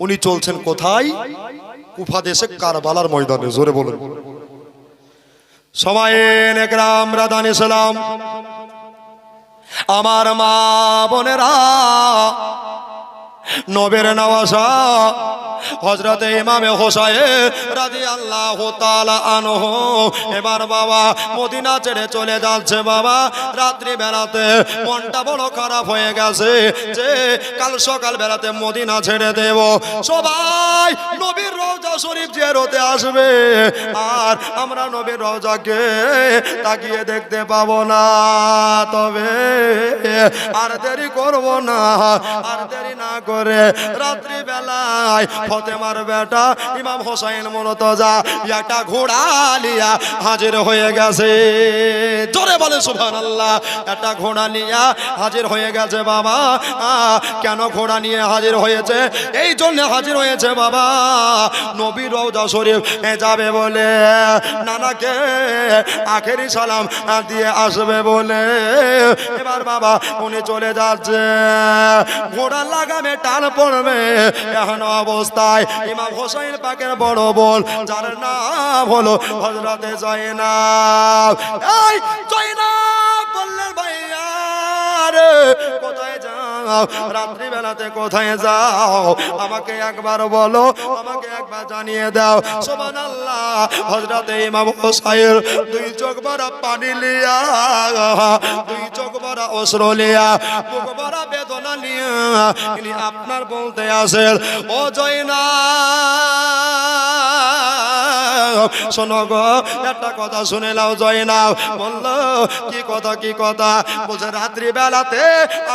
উনি চলছেন কোথায়? কুফা দেশে কারবালার ময়দানে। জোরে বলুন। সমায়েন একরাম রাদান ইসলাম, আমার মা বোনেরা, নবীর নওয়াজা হযরতে ইমামে হোসাইন রাদিয়াল্লাহু তাআলা আনহু এবার বাবা মদিনা ছেড়ে চলে যাচ্ছে। বাবা রাত্রি বেলাতে মনটা বড় খারাপ হয়ে গেছে যে কাল সকাল বেলাতে মদিনা ছেড়ে দেব। সবাই নবীর রওজা শরীফ জিয়ারতে আসবে, আর আমরা নবীর রওজাকে তাকিয়ে দেখতে পাবো না। তবে আর দেরি করব না, আর দেরি না করে রাত্রি বেলায় ফাতেমার বেটা ইমাম হোসেন মুর্তজা একটা ঘোড়া নিয়ে হাজির হয়ে গেছে। জোরে বলে সুবহানাল্লাহ। একটা ঘোড়া নিয়ে হাজির হয়ে গেছে। বাবা কেন ঘোড়া নিয়ে হাজির হয়েছে? এই জন্য হাজির হয়েছে বাবা, নবীর রওজা শরীফ যাবে বলে, নানাকে আখেরি সালাম দিয়ে আসবে বলে। এবার বাবা উনি চলে যাচ্ছে, ঘোড়া লাগামে টান পড়বে। এখন অবস্থায় ইমাম হোসেন পাকের বড় বোন, যার নাম হলো হযরতে জয়নাব। এই জয়নাব বললেন, ভাইয়া রে কোথায় যাও? রাত্রি বেলাতে কোথায় যাও? আমাকে একবার বলো, আমাকে একবার জানিয়ে দাও। সুবহানাল্লাহ। হযরতে ইমাম হোসেন দুই চোখ ভরা পানি লিয়া, দুই চোখ ভরা অশ্রু লিয়া, বুক ভরা বেদনা নিয়া তিনি আপনার বলতে আসেন, ও জয়নাব শোনো গো, একটা কথা শুনে নাও। জয়নাব বলল, কি কথা? কি কথা? বলছে, রাত্রি বেলাতে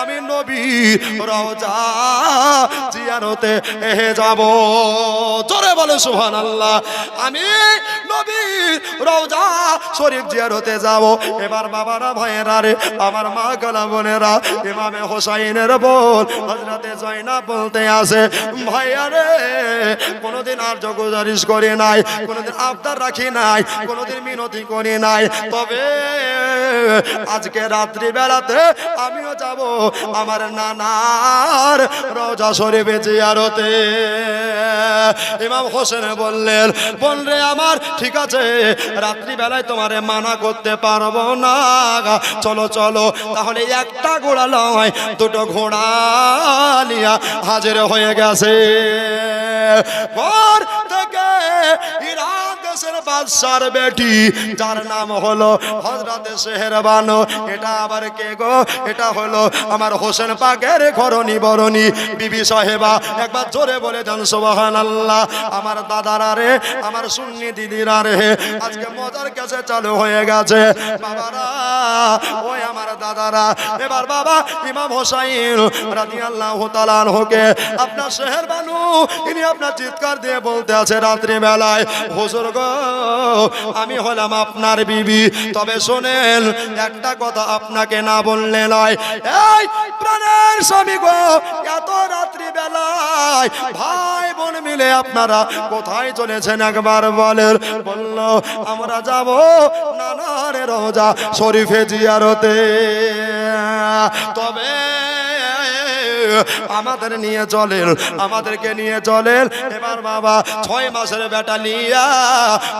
আমি নবীর রওজা জিয়ারতে যাব। জোরে বলে সুবহানাল্লাহ। আমি নবীর রওজা শরীফ জিয়ারতে যাব। এবার বাবারা ভাইয়েরা রে, আমার মা গলা বোনেরা, ইমামে হোসাইনের বোন হযরতে জয়নাব বলতে আসে, ভাইয়া রে কোনোদিন আর জগুজারিশ করি নাই, কোনোদিন আবদার রাখি নাই, কোনোদিন মিনতি করি নাই, তবে আজকে রাত্রি বেলাতে আমিও যাব আমার নানার রওজা শরীফে জিয়ারতে। ইমাম হোসেন বললেন, বোন রে আমার, ঠিক আছে রাত্রি বেলায় তোমারে মানা করতে পারবো না, চলো চলো। তাহলে একটা ঘোড়া নয়, দুটো ঘোড়া নিয়ে হাজির হয়ে গেছে। ঘর থেকে ইরান দেশের বাদশার বেটি, যার নাম হলো হযরতে শেহরবানু। এটা আবার কে গো? এটা হলো আমার হোসেন পাকের ঘরণী বরণী বিবি সাহেবা। একবার জোরে বলে দেন সুবহানাল্লাহ। আমার দাদারা রে, আমার সুন্নি দিদিরা রে, আজকে মজার কাছে চালু হয়ে গেছে বাবারা, ওই আমার দাদারা। এবার বাবা ইমাম হোসাইন রাদিয়াল্লাহু তাআলা আনহুকে আপনার শেহরবানু ইনি আপনার চিৎকার দিয়ে বলতে আছে রাত্রি বেলায়, হুজুর গো আমি হলাম আপনার বিবি, তবে শোনেন একটা কথা আপনাকে না বললে নয়। এই প্রাণের স্বামী গো, এত রাত্রি বেলায় ভাই বোন মিলে আপনারা কোথায় চলেছেন একবার বলেন। বলল, আমরা যাব নানার রওজা শরীফে জিয়ারতে, তবে আমাদের নিয়ে চলেন, আমাদেরকে নিয়ে চলেন। এবার বাবা 6 মাসের বেটা লিয়া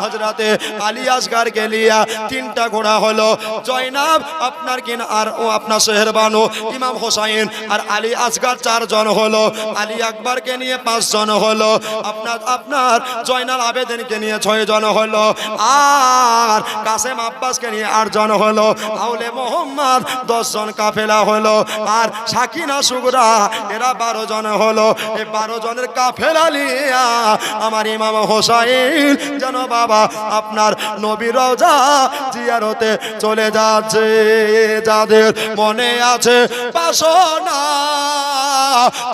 হযরতে আলী আসগারকে লিয়া 3টা ঘোড়া হলো। জয়নাব আপনার কিনা আর ও আপনার শেহরবানু, ইমাম হোসাইন আর আলী আসগার 4 জন হলো। আলী আকবরকে নিয়ে 5 জন হলো। আপনার জয়নাল আবেদিনকে নিয়ে 6 জন হলো। আর কাসেম আব্বাসকে নিয়ে 8 জন হলো। আউলে মোহাম্মদ 10 জন কাফেলা হলো। আর সাকিনা সুগরা এরা 12 জন হলো। এই 12 জনের কাফেলা নিয়া আমার ইমাম হোসাইন যেন বাবা আপনার নবীর রওজা জিয়ারতে চলে যাচ্ছে। যাদের মনে আছে বাসনা,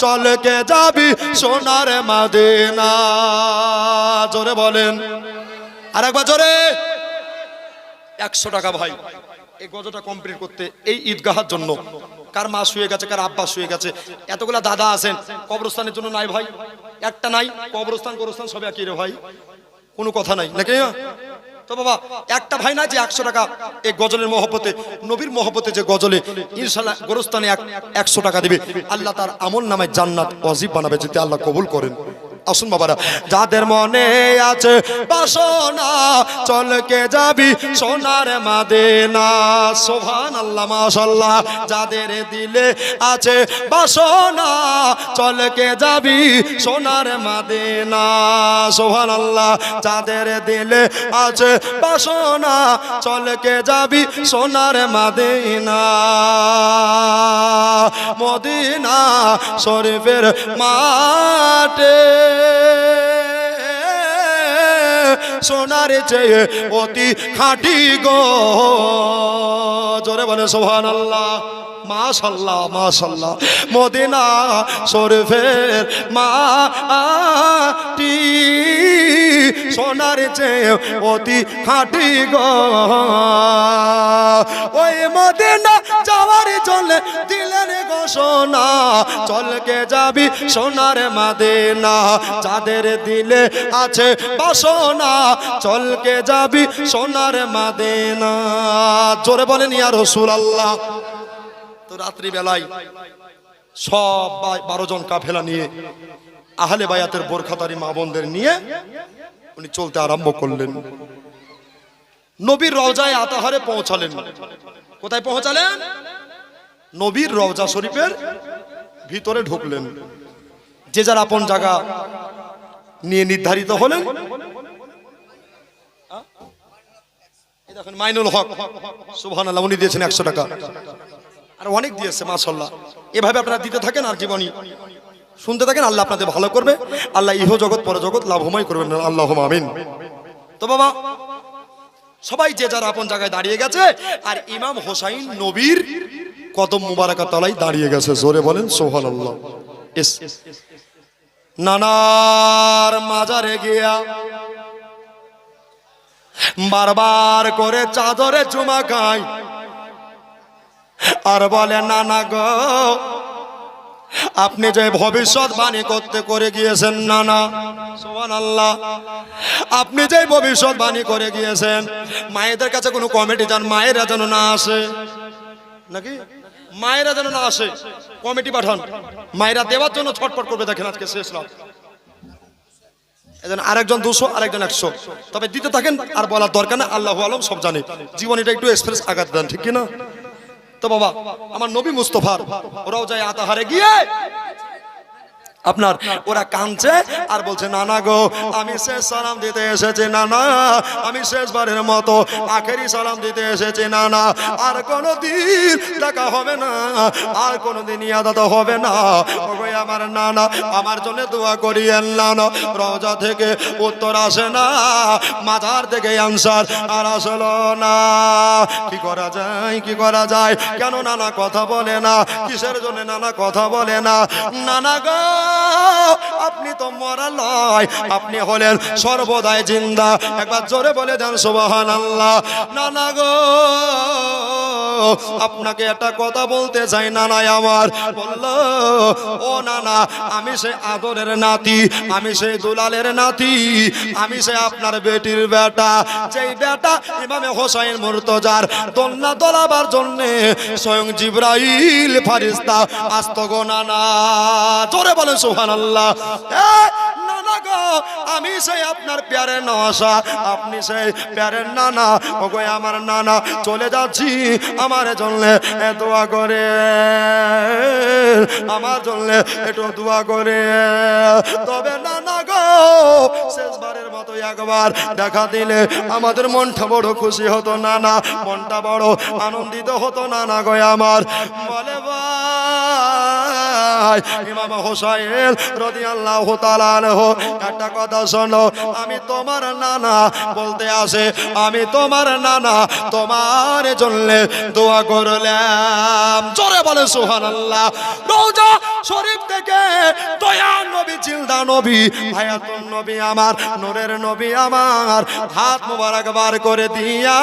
চলকে যাবি সোনার মদিনা। জোরে বলেন, আর একবার জোরে। 100 টাকা ভাই এই গজটা কমপ্লিট করতে, এই ঈদগাহার জন্য। কার মা শুয়ে গেছে, কার আব্বা শুয়ে গেছে, এতগুলা দাদা আছেন, কবরস্থানের জন্য নাই ভাই, একটা নাই। কবরস্থান সবে একই রে ভাই, কোনো কথা নাই নাকি? তো বাবা একটা ভাই না যে 100 টাকা এই গজলের মহব্বতে, নবীর মহব্বতে যে গজলে ইনশাআল্লাহ গোরস্থানে 100 টাকা দিবে, আল্লাহ তার আমল নামায় জান্নাত ওয়াজিব বানাবে, যদি আল্লাহ কবুল করেন। আসুন বাবারা, যাদের মনে আছে বাসনা চলকে যাবি সোনার মদিনা, সুবহানাল্লাহ মাশাআল্লাহ। যাদের দিলে আছে বাসনা চলকে যাবি সোনার মদিনা, সুবহানাল্লাহ। যাদের দিলে আছে বাসনা চলকে যাবি সোনার মদিনা, মদিনা শরীফের মাঠে সোনার চেয়ে অতি খাঁটি গো, জোরে বলে সুবহানাল্লাহ মাশাআল্লাহ মাশাআল্লাহ। মদিনা শরীফের মাটি সোনার চেয়ে অতি খাঁটি গো, ওই মদিনা যাওয়ার জন্য দিলেন ঘোষণা চলকে যাবি সোনার মদিনা। যাদের দিলে আছে বাসনা চলকে যাবি সোনার মদিনা, জোরে বলেন ইয়া রাসূলুল্লাহ। তো রাত্রি বেলায় সব 12 জন কাফেলা নিয়ে আহলে বায়াতের বোরখাতারি মা বোনদের নিয়ে উনি চলতে আরম্ভ করলেন। নবীর রওজায়ে আতাহারে পৌঁছালেন। কোথায় পৌঁছালেন? নবীর রওজা শরীফের ভিতরে ঢুকলেন। যে যার আপন জায়গা নিয়ে নির্ধারিত হলেন। এই দেখেন মাইনুল হক, সুবহানাল্লাহ, উনি দিয়েছেন 100 টাকা, আর অনেক দিয়েছে মাশাআল্লাহ। এভাবে আপনারা দিতে থাকেন আর জীবনী শুনতে থাকেন, আল্লাহ আপনাদের ভালো করবে, আল্লাহ ইহ জগৎ পরজগৎ লাভময় করবেন, আল্লাহুম্মা আমিন। তো বাবা সবাই যে যার আপন জায়গায় দাঁড়িয়ে গেছে, আর ইমাম হোসাইন নবীর কদম মুবারাকার তলায় দাঁড়িয়ে গেছে, জোরে বলেন সুবহানাল্লাহ। নানার মাজারে গিয়া বারবার করে চাদরে চুমা খায় আর বলে নানা গো, আপনি যে ভবিষ্যৎবাণী করতে করে গিয়েছেন নানা, সুবহানাল্লাহ, আপনি যে ভবিষ্যৎবাণী করে গিয়েছেন, মায়েদের কাছে কোনো কমিটি যান, মায়েরা যেন না আসে, নাকি মায়েরা যেন না আসে, কমিটি পাঠান, মায়েরা দেওয়ার জন্য ছটফট করবে। দেখেন আজকে শেষ রাত, এজন আরেকজন 200 আরেকজন 100, তবে দিতে থাকেন, আর বলার দরকার না, আল্লাহু আলম সব জানে। জীবনীটা একটু এক্সপ্রেস আঘাত দেন, ঠিক কিনা? তো বাবা আমার নবী মুস্তাফার রওজায়ে আতাহারে গিয়ে আপনার ওরা কাঁদছে আর বলছে নানা গো, আমি শেষ সালাম দিতে এসেছি নানা, আমি শেষবারের মতো আখেরি সালাম দিতে এসেছি নানা, আর কোনোদিন দেখা হবে না, আর কোনোদিন ইয়াদাত হবে না। ওই আমার নানা, আমার জন্য দোয়া করিয়েন নানা। রওজা থেকে উত্তর আসে না, মাজার থেকে আনসার আর আসলো না। কি করা যায়, কি করা যায়? কেন নানা কথা বলে না? কিসের জন্য নানা কথা বলে না? নানা গো, আপনি তো মরা নয়, আপনি হলেন সর্বদাই জিন্দা। একবার জোরে বলে দেন সুবহানাল্লাহ। নানা গো, আপনাকে একটা কথা বলতে চাই নানা আমার। বলল, ও নানা, আমি সেই আদরের নাতি, আমি সেই দুলালের নাতি, আমি সেই আপনার বেটির বেটা, যেই বেটা ইমামে হোসাইন মুর্তজার দোলনা দোলাবার জন্য স্বয়ং জিবরাইল ফারিস্তা আসতো গো নানা। জোরে বলেন সুবহানাল্লাহ। নানা গো, আমি সেই আপনার প্যারের নওয়াসা, আপনি সেই প্যারের নানা। ওগো আমার নানা, চলে যাচ্ছি, আমার জন্য দোয়া করে, আমার জন্য একটু দোয়া করে। তবে নানা গো, শেষবারের মতো একবার দেখা দিলে আমাদের মনটা বড় খুশি হতো নানা, মনটা বড় আনন্দিত হতো নানা গো আমার। বলে ভাই ইমাম হোসাইন রাদিয়াল্লাহু তাআলা আনহু, একটা কথা শোনো, আমি তোমার নানা বলতে আসে, আমি তোমার নানা, তোমার জন্য দোয়া করলাম। জোরে বলে সুবহানাল্লাহ। রওজা শরীফ থেকে দয়া নবী, জিন্দা নবী, হায়াতুন নবী আমার, নূরের নবী আমার, হাত মোবারক বার করে দিয়া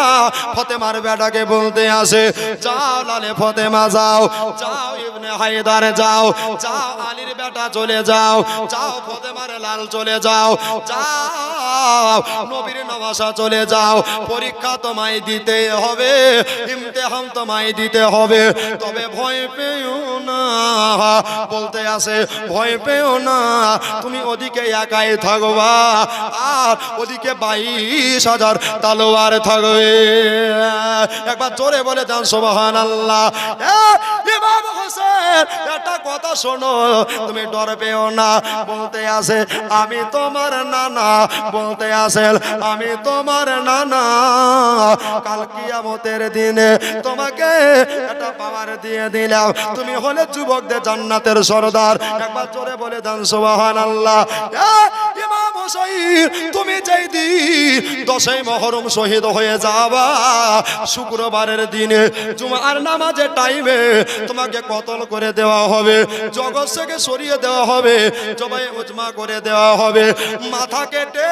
ফাতেমার বেটাকে বলতে আসে, যাও লালে ফাতেমা যাও, যাও ইবনে হায়দার যাও, যাও আলীর বেটা চলে যাও, যাও ফাতেমার লাল চলে যাও, যাও নবীর নওয়াসা চলে যাও, পরীক্ষা তোমায় দিতে হবে, ইমতিহান তোমায় দিতে হবে, তবে ভয় পেও না। বলতে আসে ভয় পেও না, তুমি ওদিকে একাই থাকবা আর ওদিকে 22,000 তলোয়ার থাকবে। একবার জোরে বলে দেন সুবহানাল্লাহ। ইমাম হোসেন একটা কথা শোনো, তুমি ডর পেও না। বলতে আসে আমি তোমার নানা, বলতে আসেন আমি তোমার নানা, কাল কিয়ামতের দিনে তোমাকে একটা পাওয়ার দিয়ে দিলাম, তুমি হলে যুবকদের জান্নাতের সরদার। একবার জোরে বলে দেন সুবহানাল্লাহ। ইমাম হোসেন তুমি যেই দিন 10ই মুহররম শহীদ হয়ে যাবা, শুক্রবারের দিনে জুমার নামাজের টাইমে তোমাকে কতল করে দেওয়া হবে, জগৎ থেকে সরিয়ে দেওয়া হবে, জবাই উজমা করে দেওয়া হবে, মাথা কেটে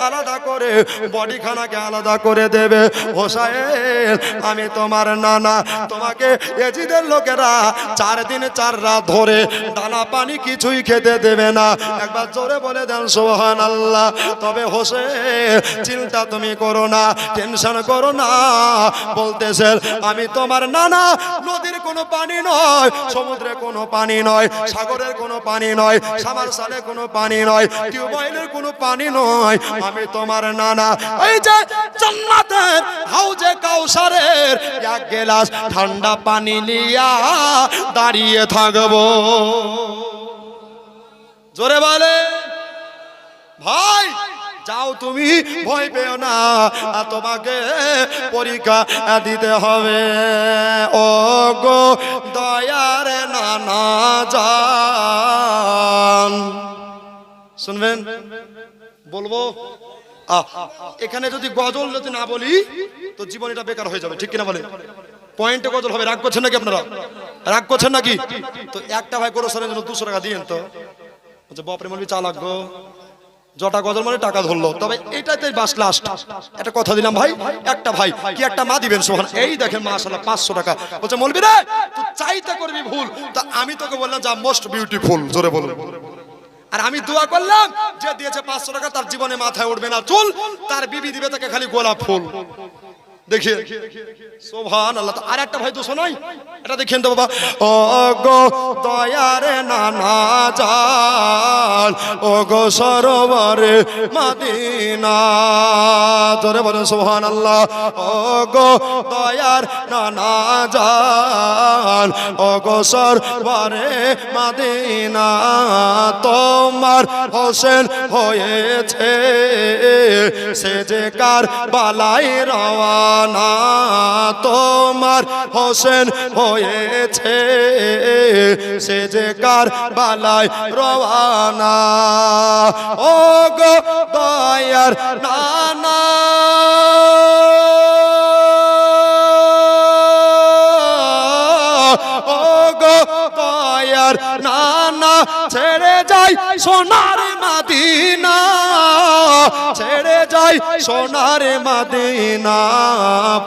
আলাদা করে বডিখানাকে আলাদা করে দেবে। হোসেন আমি তোমার নানা, তোমাকে এজিদের লোকেরা 4 দিন 4 রাত ধরে দানা পানি কিছুই খেতে দেবে না। একবার জোরে বলে দেন সুবহানাল্লাহ। তবে হোসেন চিন্তা তুমি করো না, টেনশন করো না। বলতেছেন আমি তোমার নানা, নদীর কোনো পানি নয়, সমুদ্রে কোনো পানি নয়, সাগরের কোনো পানি নয়, সামারসালে কোনো পানি নয়, টিউবওয়েলের কোনো পানি নয়, আমি তোমার নানা এই যে জান্নাতের হাউজে কাউসারের 1 গ্লাস ঠান্ডা পানি লিয়া দাঁড়িয়ে থাকবো। জোরে বলে ভাই যাও, তুমি ভয় পেও না, তোমাকে পরীক্ষা দিতে হবে। ও গো দয়ার নানা জান, শুনবেন বলবো। এখানে যদি গজল যদি না বলি তো জীবন এটা বেকার হয়ে যাবে, ঠিক কিনা বলে? পয়েন্টে গজল হবে, রাগ করছেন নাকি আপনারা? রাগ করছেন নাকি? তো একটা ভাই গোরস্থানের জন্য 200 টাকা দিয়েন তো, বাপরে মলবি চা লাগবো, জটা গজল মানে টাকা ধরলো। তবে এটাতে বাস লাস্ট একটা কথা দিলাম ভাই, একটা ভাই কি একটা মা দিবেন সোহান, এই দেখেন মাশাআল্লাহ 500 টাকা। বলছে মলবি রে তুই চাইতে করবি ভুল, তা আমি তোকে বললাম যা মোস্ট বিউটিফুল, জোরে বল। আর আমি দোয়া করলাম যে দিয়েছে 500 টাকা তার জীবনে মাথায় উঠবে না চুল, তার বিবি দিবে তাকে খালি গোলাপ ফুল। দেখিয়ে সুবহানাল্লাহ। আর একটা ভাই 200 নয়, এটা দেখেন তো বাবা। ও গো দয়ার নানা জান, ও গো সরোবরে মদিনা, জোরে বলেন সুবহানাল্লাহ। ও গো দয়ার নানা জান, ও গো সরোবরে মদিনা, তোমার হোসেন হয়েছে সে যে কারবালায় রওয়ানা, তোমার হোসেন হয়েছে সে যে কারবালায় রওয়ানা। ও গো দয়ার নানা, ও গো দয়ার নানা, ছেড়ে যাই সোনার মদিনা, ছেড়ে যাই সোনার মদিনা,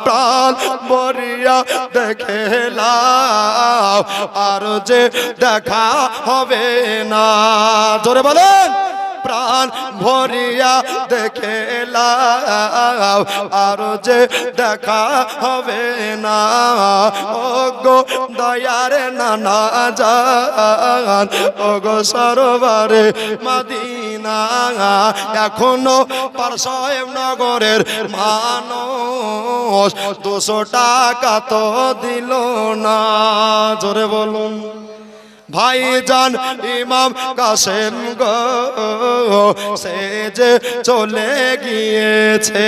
প্রাণ ভরিয়া দেখলাম আর যে দেখা হবে না। জোরে বলেন প্রাণ ভরিয়া দেখলাম আর যে দেখা হবে না। ও গো দয়ার নানা জান, ও গো সরোবরে মদিনা, এখনো পারসাহেব নগরের মানুষ 200 টাকা তো দিল না। জোরে বলুন ভাইজান ইমাম কাসেম গো সে যে চলে গিয়েছে,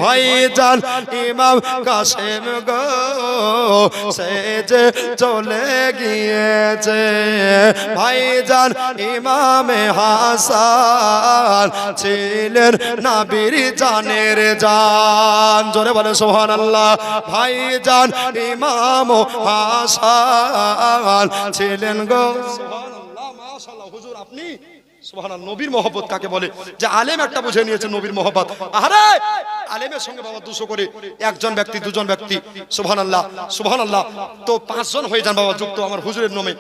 ভাইজান ইমাম কাসেম গো সে যে চলে গিয়েছে, ভাইজান ইমামে হাসান ছিলেন নবীর জানের জান। জোরে বলে সুবহানাল্লাহ। ভাইজান ইমাম হাসান ছিলেন গো, সুবহানাল্লাহ মাশাআল্লাহ। হুজুর আপনি সুবহানাল্লাহ। নবীর মহব্বত কাকে বলে? যে আলেম একটা বুঝে নিয়েছে নবীর মহব্বত। আরে আলেমের সঙ্গে বাবা 200 করে একজন ব্যক্তি দুজন ব্যক্তি, সুবহানাল্লাহ সুবহানাল্লাহ, তো 5 জন হয়ে যান বাবা যুক্ত আমার হুজুরের নামে।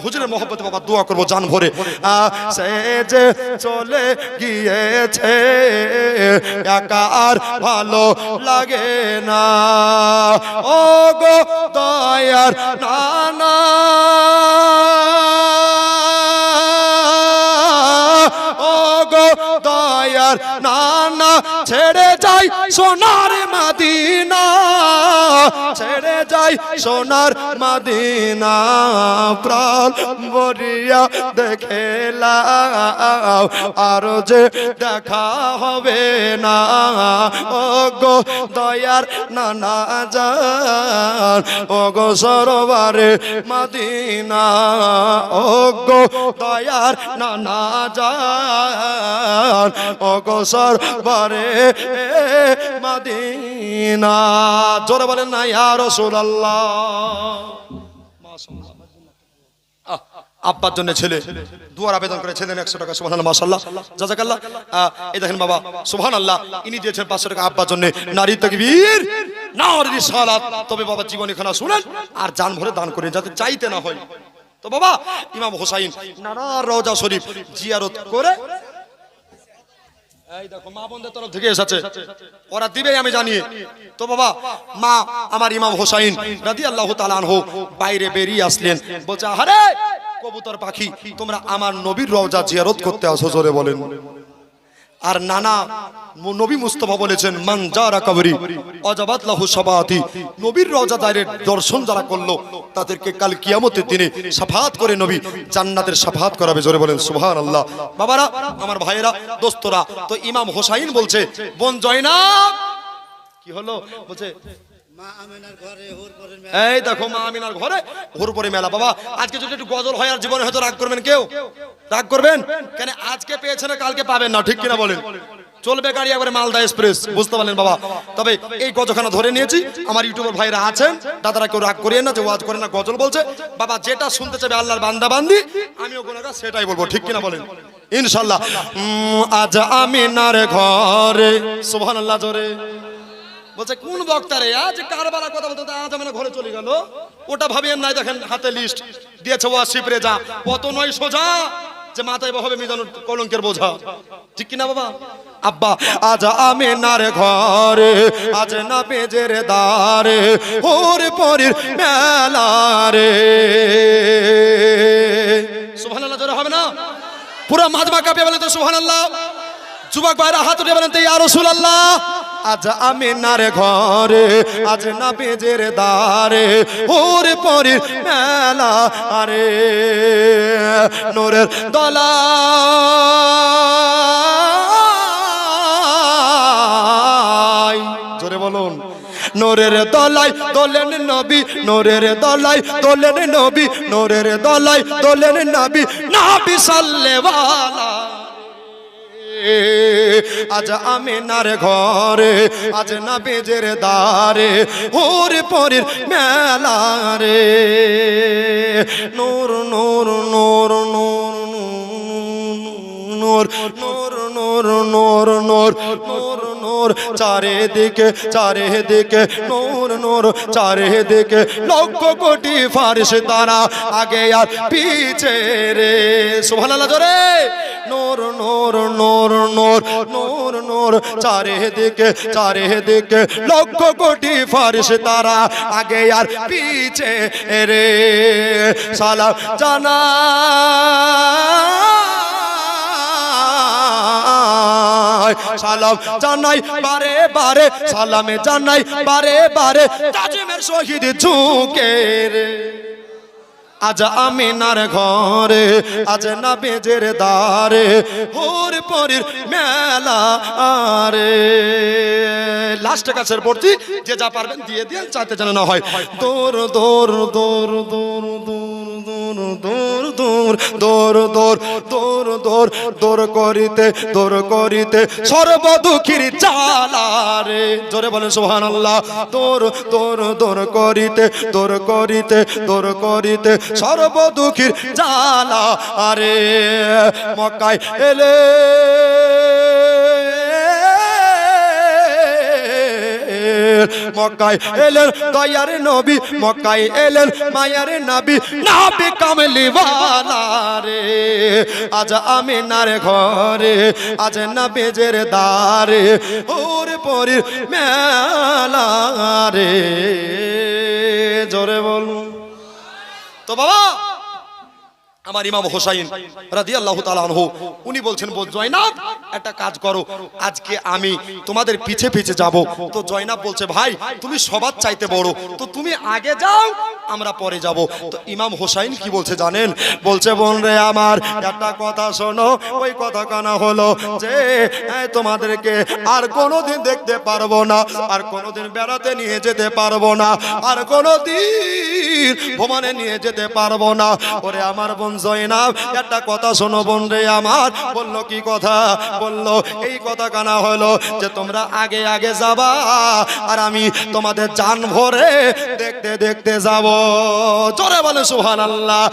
হুজুরের মহব্বতে বাবা দোয়া করব জান ভরে। সে যে চলে গিয়েছে একা আর ভালো লাগে না, ও গো দয়ার নানা, ও গো দয়ার নানা, ছেড়ে যাই সোনার মদিনা, ছেড়ে যাই সোনার মদিনা, প্রাণ ভরিয়া দেখেলাম আর যে দেখা হবে না, ও গো দয়ার নানা জান, ও গো সরোবরে মদিনা, ও গো দয়ার নানা জান, ও গো সরোবরে মদিনা। জোরে বলেন না ইয়া রাসূলুল্লাহ। মাশাআল্লাহ। আব্বার জন্য ছেলে দুয়ার আবেদন করে ছেলেন 100 টাকা, সুবহানাল্লাহ মাশাআল্লাহ জাযাকাল্লাহ। এই দেখেন বাবা সুবহানাল্লাহ, ইনি দিয়েছেন 500 টাকা আব্বার জন্য। নারী তাকবীর, নারী রিসালাত। তবে বাবা জীবনীখানা শুনেন আর জান ভরে দান করেন যাতে চাইতে না হয়। তো বাবা ইমাম হোসাইন নানার রওজা শরীফ জিয়ারত করে, এই দেখো মা বোনদের তরফ থেকে এসেছে, ওরা দিবে আমি জানি। তো বাবা মা আমার ইমাম হোসাইন রাদিয়াল্লাহু তাআলা আনহু বাইরে বেরিয়ে আসলেন, বলছে আরে কবুতর পাখি তোমরা আমার নবীর রওজা জিয়ারত করতে আসো, জোরে বলেন। আর নানা নবী মুস্তাফা বলেছেন মান জারা কবরি ওয়াজাবাত লাহু শাফাআতি, নবীর রওজা দায়ের দর্শন যারা করলো তাদেরকে কাল কিয়ামতের দিনে শাফাআত করে নবী জান্নাতের শাফাআত করাবে, জোরে বলেন সুবহানাল্লাহ। বাবারা আমার ভাইয়েরা দোস্তরা, তো ইমাম হোসাইন বলছে বোন জয়নাব কি হলো, বলছে মা আমিনার ঘরে হুরপুরের মেলা। এই দেখো মা আমিনার ঘরে হুরপুরে মেলা। বাবা আজকে যদি একটু গজল হয় আর জীবনে হয়তো রাগ করবেন, কেউ রাগ করবেন কেন? আজকে পেয়েছেন কালকে পাবেন না, ঠিক কিনা বলেন? চলবে গাড়ি একবারে মালদা এক্সপ্রেস, বুঝতে পারলেন বাবা। তবে এই গজখানা ধরে নিয়েছি, আমার ইউটিউবের ভাইরা আছেন দাদারা, কেউ রাগ করিয়েন না যে ওয়াজ করে না গজল বলছে। বাবা যেটা শুনতে চাবে আল্লাহর বান্দা বান্দি, আমিও গুনাহগার সেটাই বলবো, ঠিক কিনা বলেন? ইনশাআল্লাহ। আজ আমিনার ঘরে, সুবহানাল্লাহ জোরে বলছে কোন বক্তারে আজ কারবারা কথা বলতে আজ আমার ঘরে চলে গেল, ওটা ভাবিয়েন নাই। দেখেন হাতে লিস্ট দিয়েছে ওয়াসিফ রেজা, কত নয় সোজা যে মাথায় বহাবে মিজানুর কলঙ্কের বোঝা, ঠিক কিনা বাবা? আব্বা আজ আমিনার ঘরে, আজ না বেজের দারে, ওর পরের মেলা রে, সুবহানাল্লাহ জোরে হবে না? পুরো মাজমা কাঁপিয়ে বলেন তো সুবহানাল্লাহ। যুবক ভাইরা হাত উঠে বলেন তো ইয়া রাসূলুল্লাহ। আজ আমিনার ঘরে, আজ না বেজের দারে, ওর পরের মেলা আরে, নূরের দলা জোরে বলুন, নূরের দলাই দোলেন নবী, নূরের দলাই দোলেন নবী, নূরের দলাই দোলেন নবী, নবী সাল্লেওয়ালা। আজ আমিনার ঘরে, আজ না বেজের দারে, ওর পরের মেলা রে, নূর নূর নূর নূর নূর নূর নূর নূর নূর নূর নূর চারিদিকে চারিদিকে নূর নূর চারিদিকে, লক্ষ কোটি ফারিস্তারা আগে আর পিছে রে, সুবহানাল্লাহ জোরে। নূর নূর নূর নূর নূর নূর চারিদিকে চারিদিকে, লক্ষ কোটি ফারিস্তারা আগে আর পিছে রে, সালাম জানা সালাম জানাই বারে বারে, সালামে জানাই বারে বারে, তাজিমের শহীদ ঝুঁকে রে। আজ আমিনার ঘরে, আজ না বেজের দারে, ওর পরের মেলা আরে। লাস্টে কাছের পড়ছি, যে যা পারবেন দিয়ে দিয়ে চাইতে যেন না হয়। দূর দূর দূর দূর দূর দূর দূর দূর দূর দূর দূর দূর দূর করিতে দূর করিতে সর্ব দুঃখীর জ্বালা রে। জোরে বলেন সুবহানাল্লাহ। দূর দূর দূর করিতে দূর করিতে দূর করিতে সর্ব দুঃখীর জ্বালা রে। মক্কায় এলে মক্কায় এলেন দয়ার নবী, মক্কায় এলেন মায়ার নবী, নবী কামলিওয়ালা রে। আজ আমিনার ঘরে, আজ নবীজের দারে, ওর পরে মেলা রে। জোরে বলুন তো বাবা। আমার ইমাম হোসাইন রাদিয়াল্লাহু তাআলা আনহু উনি বলছেন, জয়নাব একটা কাজ করো, আজকে আমি তোমাদের পিছে পিছে যাব। তো জয়নাব বলছে, ভাই তুমি সবার চাইতে বড়, তো তুমি আগে যাও, আমরা পরে যাব। তো ইমাম হোসাইন কি বলছে জানেন? বলছে, বোন রে আমার, একটা কথা শোনো। ওই কথা কানা হলো যে তোমাদেরকে আর কোনোদিন দেখতে পারবো না, আর কোনোদিন বেড়াতে নিয়ে যেতে পারবো না, আর কোনোদিন ভ্রমণে নিয়ে যেতে পারবো না। ওরে আমার বোন জয়নাব, একটা কথা শোনো বোন রে আমার। বললো কি কথা? বললো এই কথা কানা হলো যে তোমরা আগে আগে যাবা, আর আমি তোমাদের জান ভরে দেখতে দেখতে যাব। জোরে বলে সুবহানাল্লাহ।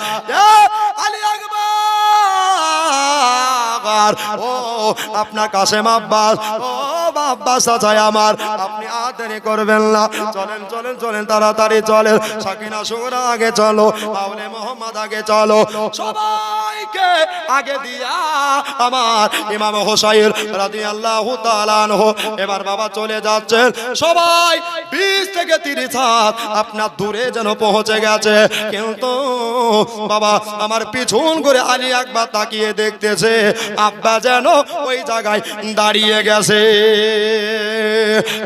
আলী আকবার। ও আপনার কাসেম আব্বাস, ও আব্বাস আছায় আমার, আপনি আর দেরি করবেন না, চলেন চলেন চলেন, তাড়াতাড়ি চলেন। সাকিনা সুগরা আগে চলো, আউলে মোহাম্মদ আগে চলো, সবাইকে আগে দিয়া আমার ইমাম হোসাইন রাদিয়াল্লাহু তাআলা আনহু এবার বাবা চলে যাচ্ছেন। সবাই 20 থেকে 30 হাত আপনার দূরে যেন পৌঁছে গেছে, কিন্তু বাবা আমার পিছন করে আলী আকবার তাকিয়ে দেখতেছে আব্বা যেন ওই জায়গায় দাঁড়িয়ে গেছে।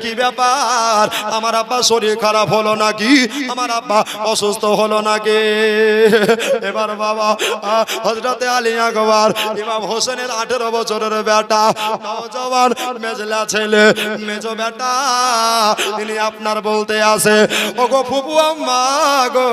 কি ব্যাপার? আমার আব্বা শরীর খারাপ হলো নাকি? আমার আব্বা অসুস্থ হলো নাকি? এবার বাবা হযরতে আলী আকবার ইমাম হোসেনের 18 বছরের বেটা, নওজওয়ান মেজলা ছেলে, মেজো বেটা, তিনি আপনার বলতে আছে, ওগো ফুপু আম্মা গো,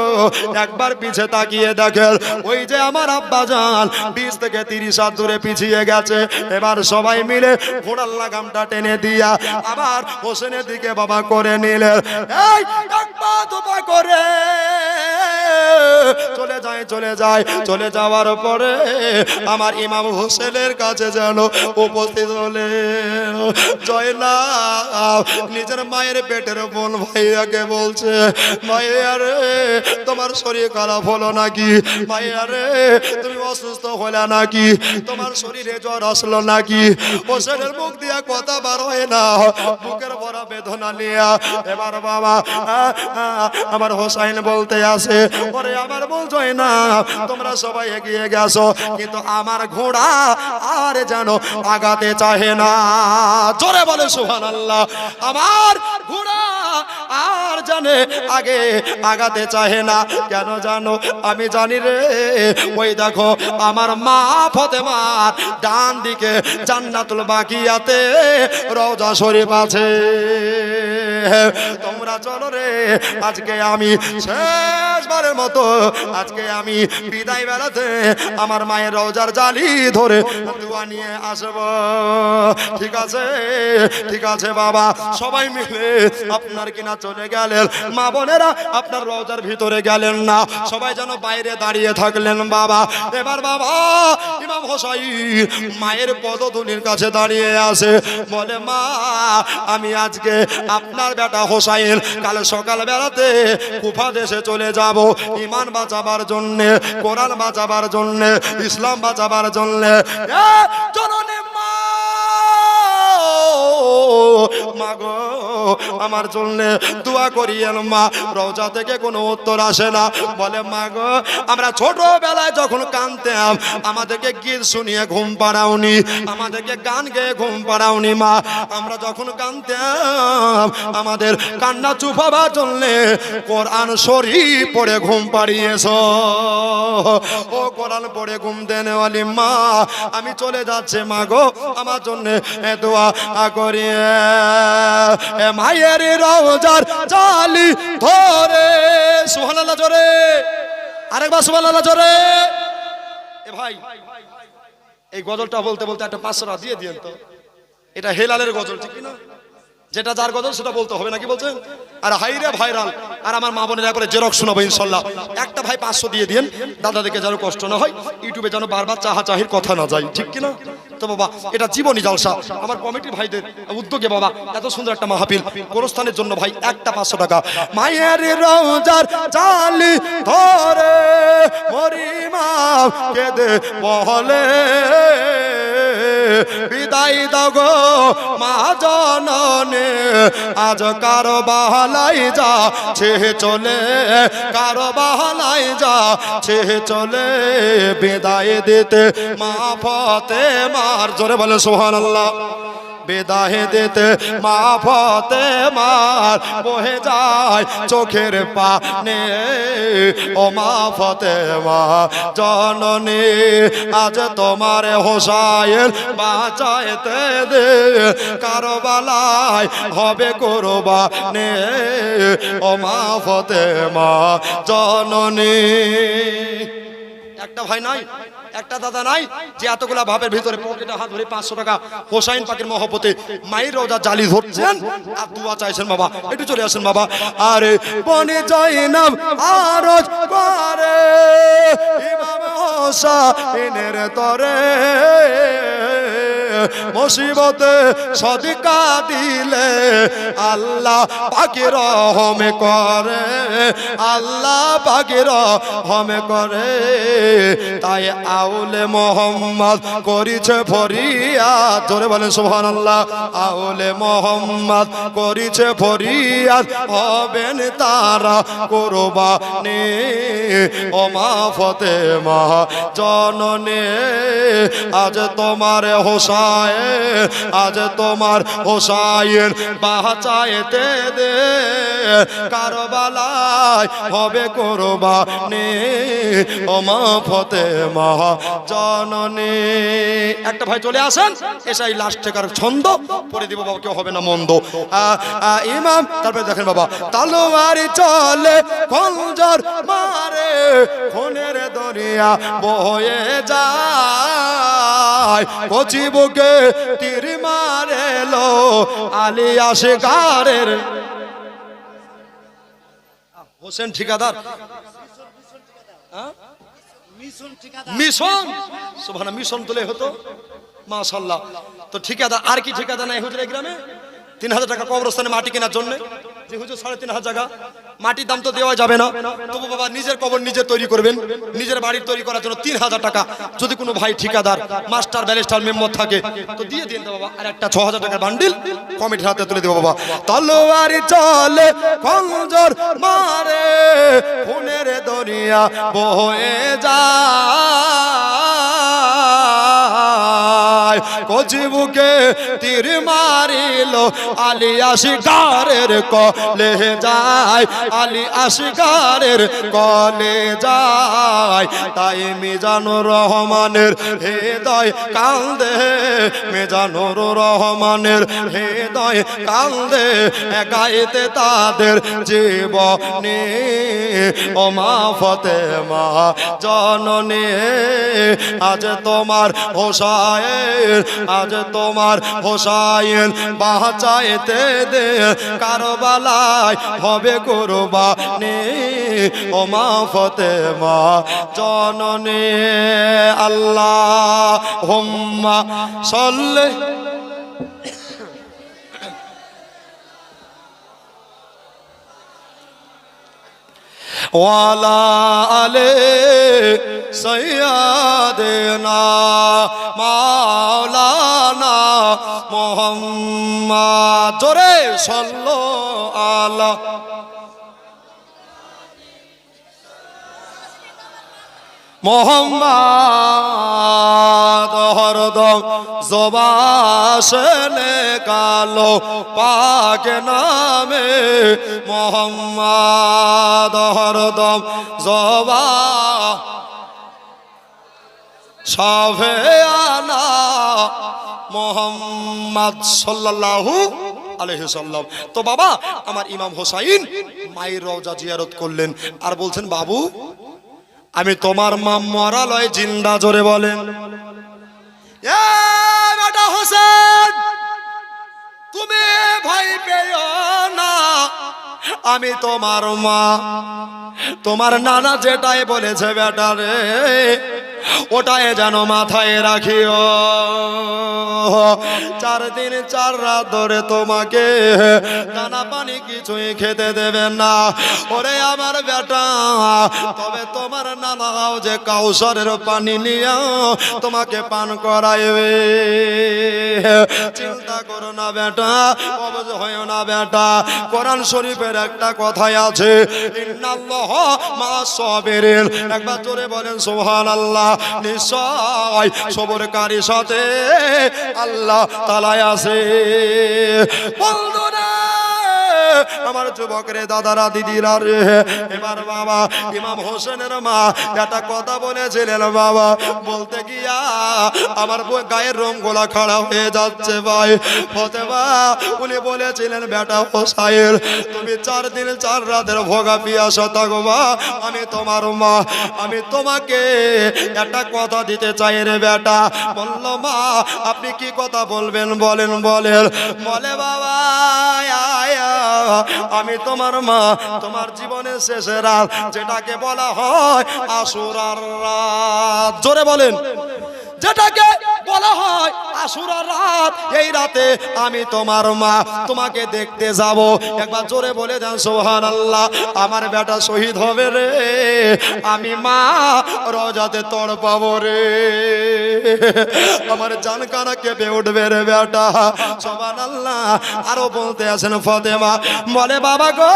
একবার পিছে তাকিয়ে দেখেন, ওই যে আমার আব্বা জান 20 থেকে 30 হাত দূরে পিছিয়ে গেছে। এবার সবাই মিলে ঘোড়ার লাগামটা টেনে দিয়া আবার হোসেনের দিকে বাবা করে নিলেন। এই একবার দুপা করে চলে যায় চলে যায়। চলে যাওয়ার পরে আমার ইমাম হোসেনের কাছে যেন উপস্থিত হলেন জয়নাব। নিজের মায়ের পেটের বোন ভাইয়াকে বলছে, ভাইয়া রে তোমার শরীর খারাপ হলো নাকি? ভাইয়া রে তুমি অসুস্থ হলে নাকি? তোমার শরীরে জ্বর আসলো নাকি? হোসেনের মুখ দিয়া কথা বার হয় না, বুকের ভরা বেদনা নিয়া। এবার বাবা আমার হোসাইন বলতে আসে, ওরে আমার বোন জয়নাব, তোমরা সবাই এগিয়ে গেছো, কিন্তু আমার ঘোড়া আর যেন আগাতে চাহে না। জোরে বলে সুবহানাল্লাহ। আমার ঘোড়া আর জানে আগে আগাতে চাহে না। কেন জানো? আমি জানি রে, ওই দেখো আমার মা ফাতেমার ডান দিকে জান্নাতুল বাকিয়াতে রওজা শরীফ আছে। তোমরা চলো রে, আজকে আমি শেষবারের মতো আজকে আমি বিদায় বেলাতে আমার মায়ের রওজার জালি ধরে দোয়া নিয়ে আসব। ঠিক আছে ঠিক আছে বাবা। সবাই মিলে আপনার কিনা চলে গেলেন, মা বোনেরা আপনার রওজার ভিতরে গেলেন না, সবাই যেন বাইরে দাঁড়িয়ে থাকলেন বাবা। এবার বাবা ইমাম হোসাইন মায়ের পদধূলির কাছে দাঁড়িয়ে আসে, বলে মা আমি আজকে আপনার বেটা হোসাইন কাল সকাল বেলাতে কুফা দেশে চলে যাব ঈমান বাঁচাবার জন্য, কোরআন বাঁচাবার জন্য, ইসলাম বাঁচাবার জন্য। জননী মা মাগো আমার জন্য দোয়া করিয়েন মা। রওজা থেকে কোনো উত্তর আসে না। বলে মাগো আমরা ছোটবেলায় যখন কাঁদতাম আমাদেরকে গীত শুনিয়ে ঘুম পাড়াওনি, আমাদেরকে গান গেয়ে ঘুম পাড়াওনি মা। আমরা যখন কাঁদতাম আমাদের কান্না চুপাবার জন্য কোরআন শরীফ পড়ে ঘুম পাড়িয়েছ। ও কোরআন পড়ে ঘুম দেনেওয়ালি মা, আমি চলে যাচ্ছে মাগো আমার জন্য দোয়া করিয়ে। মায়ের রওজার জালি ধরে সুবহানাল্লাহ জোরে, আরেকবার সুবহানাল্লাহ জোরে। এ ভাই এই গজলটা বলতে বলতে একটা 500 টাকা দিয়ে দিয়েন তো। এটা হেলালের গজল ঠিক না? যেটা যার গজল সেটা বলতে হবে নাকি বলছেন? আর হাইরে ভাইরাল। আর আমার মা বোনেরা করে জেরক্স শোনাবো ইনশাল্লাহ। একটা ভাই 500 দিয়ে দিয়েন, দাদাদেরকে যেন কষ্ট না হয়, ইউটিউবে যেন বারবার চাহাচাহির কথা না যায়, ঠিক কিনা? তো বাবা এটা জীবনী জলসা আমার কমিটির ভাইদের উদ্যোগে বাবা এত সুন্দর একটা মাহফিল গোরস্থানের জন্য ভাই একটা 500 টাকা। মায়ের রওজার জালি ধরে মরিমা কেঁদে বলে বিদায় দাও গো মা জননী, আজ কারো বাহালাই যা ছে চলে, কারো বাহালাই যা ছে চলে, বিদায় দিতে মা ফাতেমার, জোরে বলেন সুবহানাল্লাহ, বিদায় দিতে মা ফাতেমার বহে যায় চোখের পানে, ও মা ফাতেমা জননী, আজ তোমার হোসাইন বাঁচাইতে দে, কারবালায় হবে কুরবানি, ও মা ফাতেমা জননী। একটা ভাই নাই, একটা দাদা নাই যে এতগুলা ভাবের ভিতরে পকেটে হাত ধরে 500 টাকা হোসাইন পাকের মহব্বতে মায়ের রওজা জালি ধরছেন আর দোয়া চাইছেন। বাবা একটু চলে আসেন বাবা। আরে বনে জয়নাব আরজ করে ইমাম হোসাইনের তরে, মুসিবতে সদকা দিলে আল্লাহ পাকের রহম করে, আল্লাহ পাকের রহম করে, তাই আউলে মোহাম্মদ করিছে ফরিয়াদ, জোরে বলেন সুবহানাল্লাহ, আউলে মোহাম্মদ করিছে ফরিয়াদ, হবেন তারা কুরবানি, ও মা ফাতেমা জননী, আজ তোমার হোসাইন, আজ তোমার হোসাইন বাঁচাইতে দে, কারবালায় হবে কুরবানি, ও মা ফাতেমা জননী। একটা ভাই চলে আসেন, এসাই লাস্ট টেকার ছন্দ পড়ে দিব বাবা, কেউ হবে না মন্দ। ইমাম তারপরে দেখেন বাবা, তলোয়ার চলে খঞ্জর মারে, খুনের দরিয়া বয়ে যায়, কচি বুকে তীর মারেলো আলী আশিকারের হোসেন ঠিকাদার, মিশন সুবহানাল্লাহ, মিশন তুলে হতো মাশাআল্লাহ। তো ঠিকাদার আর কি ঠিকাদার নাই হুজুর এই গ্রামে? 3000 টাকা কবরস্থানে মাটি কেনার জন্য, যে হুজুর 3.5 টাকা মাটির দাম তো দেওয়া যাবে না, তবু বাবা নিজের কবর নিজে তৈরি করবেন, নিজের বাড়ি তৈরি করার জন্য 3000 টাকা যদি কোনো ভাই ঠিকাদার মাস্টার ব্যারিস্টার মেম্বার থাকে তো দিয়ে দিন বাবা। আর একটা 6000 টাকার বান্ডিল কমিটির হাতে তুলে দেব বাবা। তলোয়ার চলে খঞ্জর মারে, খুনের দরিয়া বয়ে যায়, কচি বুকে তীর মারিল আলী আশিকারের কলে যায়, আলী আশিকারের কলে যায়, তাই মিজানুর রহমানের হৃদয় কান্দে, মিজানুর রহমানের হৃদয় কান্দে, গাইতে তাদের জীবনী, ও মা ফাতেমা জননী, আজ তোমার হোসাইন, আজ তোমার হোসাইন বাঁচাইতে দে, কারবালায় হবে কুরবানি, ও মা ফাতেমা জননী। আল্লাহুম্মা সাল্লি ওয়ালা আলে সাইয়্যিদিনা মাওলানা মুহাম্মদ, জোরে সাল্লু আলা মোহাম্মদ, হরদম জবাশনে কালো পাক নামে মোহাম্মদ, হরদম জবা সাফেয়ানা মোহাম্মদ সাল্লাল্লাহু আলাইহি সাল্লাম। তো বাবা আমার ইমাম হোসাইন মায়ের রওজা জিয়ারত করলেন আর বলছেন, বাবু আমি তোমার মা মরা লয় জিন্দা, জোরে বলেন। এ বেটা হোসেন, তুমি ভয় পেও না, আমি তোমার মা। তোমার নানা যেটাই বলেছে বেটা রে, ওটাই যেন মাথায় রাখিও। 4 দিন 4 রাত ধরে তোমাকে দানা পানি কিছুই খেতে দেবেন না ওরে আমার বেটা। তবে তোমার নানাও যে কাউসারের পানি নিয়ে তোমাকে পান করাইবে। চিন্তা করো না বেটা, অবুঝ হইও না বেটা। কোরআন শরীফের একটা কথাই আছে, ইন্নাল্লাহ মা'আস সাবিরিন। একবার জোরে বলেন সুবহানাল্লাহ। নিশ্চয় সবরকারীর সাথে আল্লাহ তাআলা আছে। বন্ধুরা, আমার যুবকরে, দাদারা, দিদিরা রে, এবার বাবা ইমাম হোসেনের মা একটা কথা বলেছিলেন বাবা, বলতে গিয়া আমার গায়ের রঙগুলা খাড়া হয়ে যাচ্ছে ভাই। ফতেমা উনি বলেছিলেন, বেটা হোসাইন তুমি 4 দিন 4 রাতের ভোগা পিয়াসা থাকবা, আমি তোমার মা, আমি তোমাকে একটা কথা দিতে চাই রে বেটা। বলল মা আপনি কি কথা বলবেন, বলেন বলেন। বলে বাবা আমি তোমার মা, তোমার জীবনের শেষের রাত যেটাকে বলা হয় আশুরার রাত, জোরে বলেন, যেটাকে বলা হয় আশুরার রাত, এই রাতে আমি তোমার মা তোমাকে দেখতে যাব। একবার জোরে বলে দেন সুবহানাল্লাহ। আমার বেটা শহীদ হবে রে, আমি মা রওজাতে তড় পাবো রে, আমার জান কানা কেঁপে উঠবে রে বেটা, সুবহানাল্লাহ। আরো বলতে আছেন ফতেমা, বলে বাবা গো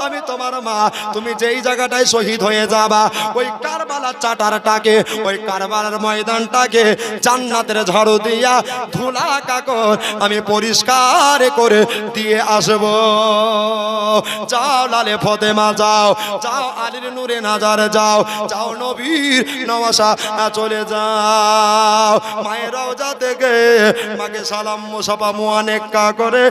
আমি তোমার মা, তুমি যেই জায়গাটায় শহীদ হয়ে যাবা ওই কারবালার চাটারটাকে, ওই কারবালার ময়দানটাকে জান্নাতের ঝাড়ু দিয়া ধুলা কাকর আমি পরিষ্কার করে দিয়ে আসব। যাও লালে ফতেমা যাও, যাও আলীর নূরে নাজার যাও, যাও নবীর নওয়াসা চলে যাও, মায়ের রওজা থেকে মাকে সালাম মুসাফা মুআনেক্কা করে